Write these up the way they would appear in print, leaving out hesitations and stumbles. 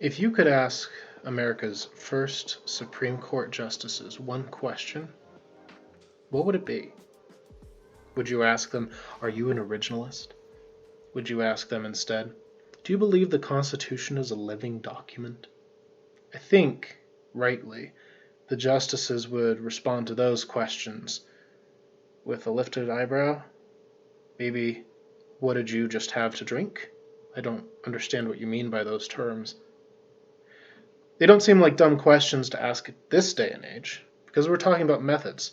If you could ask America's first Supreme Court justices one question, what would it be? Would you ask them, are you an originalist? Would you ask them instead, do you believe the Constitution is a living document? I think, rightly, the justices would respond to those questions with a lifted eyebrow. Maybe, what did you just have to drink? I don't understand what you mean by those terms. They don't seem like dumb questions to ask at this day and age, because we're talking about methods.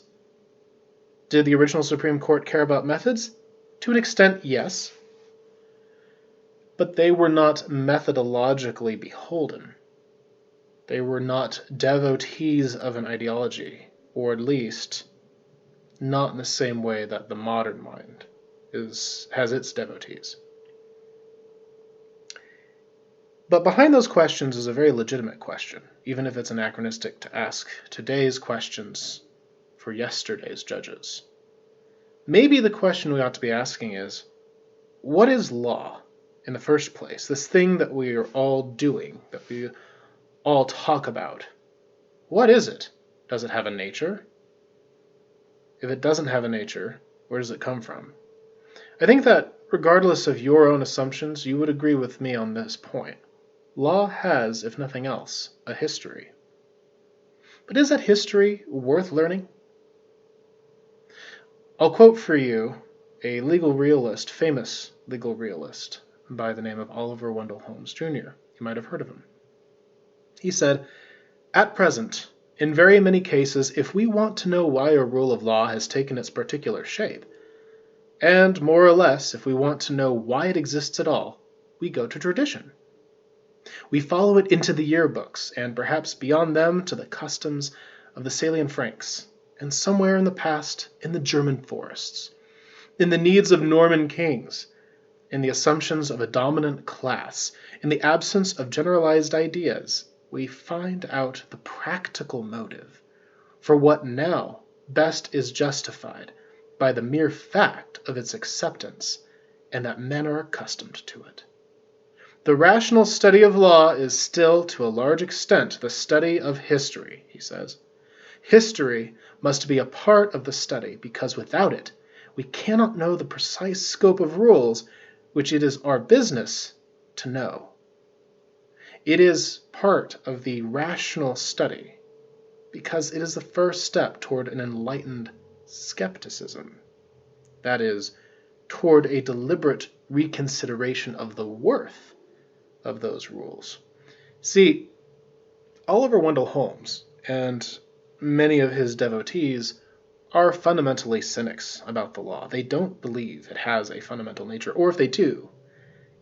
Did the original Supreme Court care about methods? To an extent, yes. But they were not methodologically beholden. They were not devotees of an ideology, or at least not in the same way that the modern mind has its devotees. But behind those questions is a very legitimate question, even if it's anachronistic to ask today's questions for yesterday's judges. Maybe the question we ought to be asking is, what is law in the first place? This thing that we are all doing, that we all talk about. What is it? Does it have a nature? If it doesn't have a nature, where does it come from? I think that regardless of your own assumptions, you would agree with me on this point. Law has, if nothing else, a history. But is that history worth learning? I'll quote for you a legal realist, famous legal realist, by the name of Oliver Wendell Holmes Jr. You might have heard of him. He said, "At present, in very many cases, if we want to know why a rule of law has taken its particular shape, and more or less, if we want to know why it exists at all, we go to tradition. We follow it into the yearbooks, and perhaps beyond them to the customs of the Salian Franks, and somewhere in the past in the German forests, in the needs of Norman kings, in the assumptions of a dominant class, in the absence of generalized ideas, we find out the practical motive for what now best is justified by the mere fact of its acceptance, and that men are accustomed to it. The rational study of law is still, to a large extent, the study of history," he says. "History must be a part of the study, because without it, we cannot know the precise scope of rules which it is our business to know. It is part of the rational study, because it is the first step toward an enlightened skepticism. That is, toward a deliberate reconsideration of the worth of those rules." See, Oliver Wendell Holmes and many of his devotees are fundamentally cynics about the law. They don't believe it has a fundamental nature, or if they do,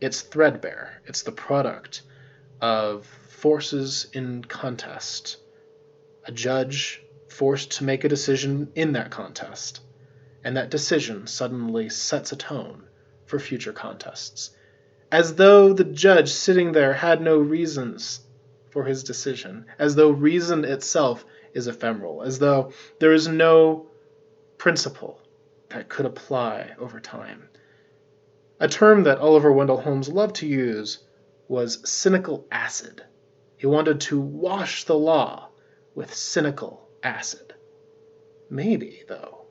it's threadbare. It's the product of forces in contest, a judge forced to make a decision in that contest, and that decision suddenly sets a tone for future contests, as though the judge sitting there had no reasons for his decision, as though reason itself is ephemeral, as though there is no principle that could apply over time. A term that Oliver Wendell Holmes loved to use was cynical acid. He wanted to wash the law with cynical acid. Maybe, though,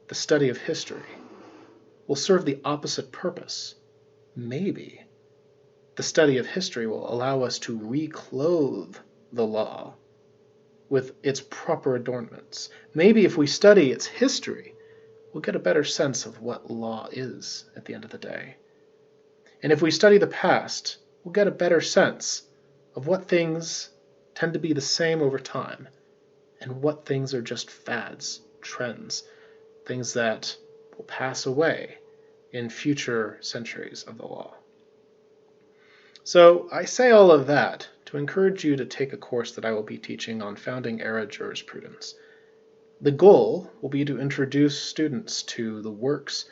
the study of history will serve the opposite purpose. Maybe the study of history will allow us to reclothe the law with its proper adornments. Maybe if we study its history, we'll get a better sense of what law is at the end of the day. And if we study the past, we'll get a better sense of what things tend to be the same over time, and what things are just fads, trends, things that will pass away in future centuries of the law. So I say all of that to encourage you to take a course that I will be teaching on founding Era Jurisprudence. The goal will be to introduce students to the works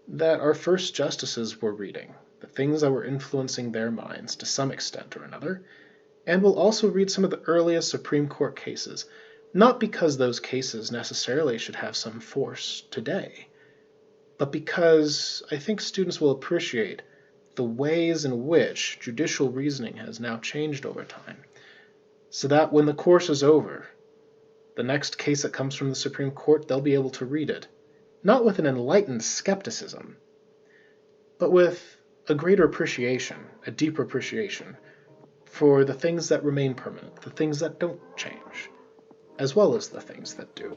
that our first justices were reading, the things that were influencing their minds to some extent or another, and we'll also read some of the earliest Supreme Court cases, not because those cases necessarily should have some force today, but because I think students will appreciate the ways in which judicial reasoning has now changed over time, so that when the course is over, the next case that comes from the Supreme Court, they'll be able to read it, not with an enlightened skepticism, but with a greater appreciation, a deeper appreciation for the things that remain permanent, the things that don't change, as well as the things that do.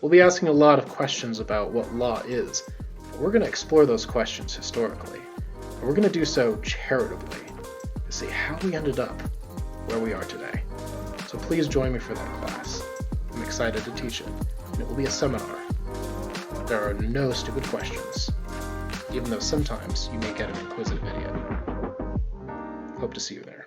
We'll be asking a lot of questions about what law is, but we're going to explore those questions historically, and we're going to do so charitably to see how we ended up where we are today. So please join me for that class. I'm excited to teach it, and it will be a seminar. There are no stupid questions, even though sometimes you may get an inquisitive idiot. Hope to see you there.